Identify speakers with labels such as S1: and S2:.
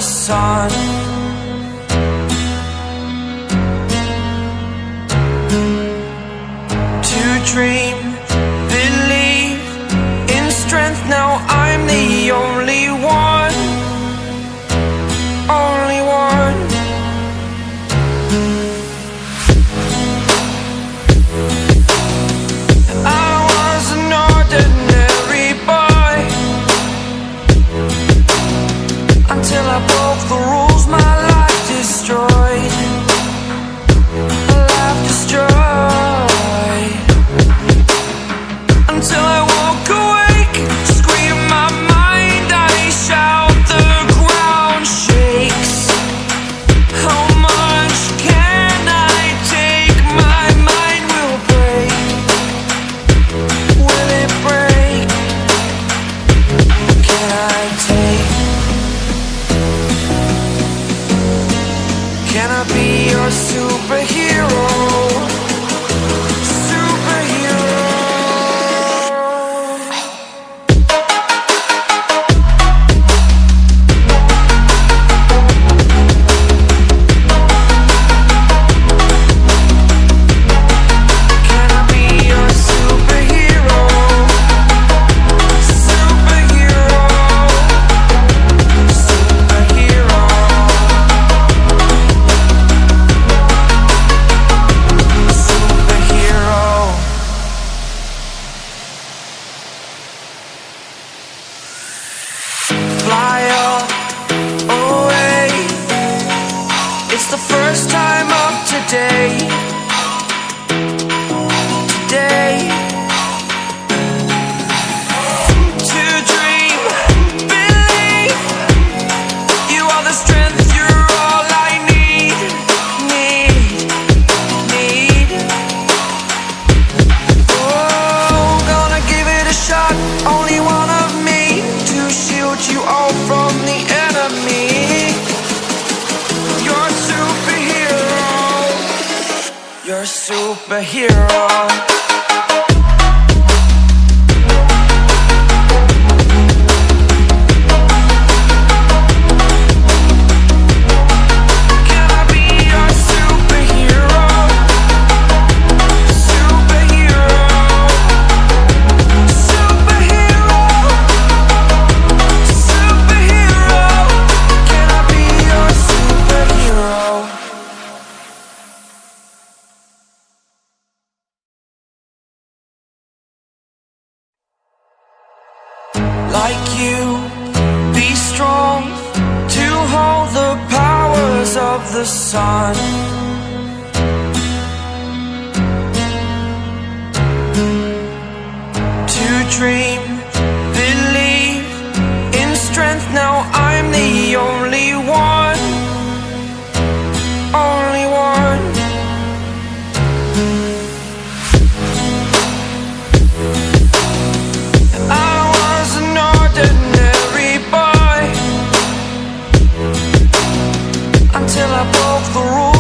S1: sun. To dream, believe in strength. Now I'm the only one, only one. I was an ordinary boy until I broke the rules. My life destroyed, a life destroyed. Until I woke awake, scream my mind, I shout, the ground shakes. How much can I take? My mind will break. Will it break? Can I take? Can I be your superhero? Fly up away. It's the first time of today. Today. To dream, believe. You are the strength, you're all I need. Oh, gonna give it a shot. Only one of me to shield you all from the enemy. You're a superhero. You're a superhero. Can I be your superhero? Superhero. Superhero. Superhero. Can I be your superhero? Like you, be strong to hold the powers of the sun. To dream, believe in strength. Now I'm the only one, only one. I was an ordinary boy until I broke the rules.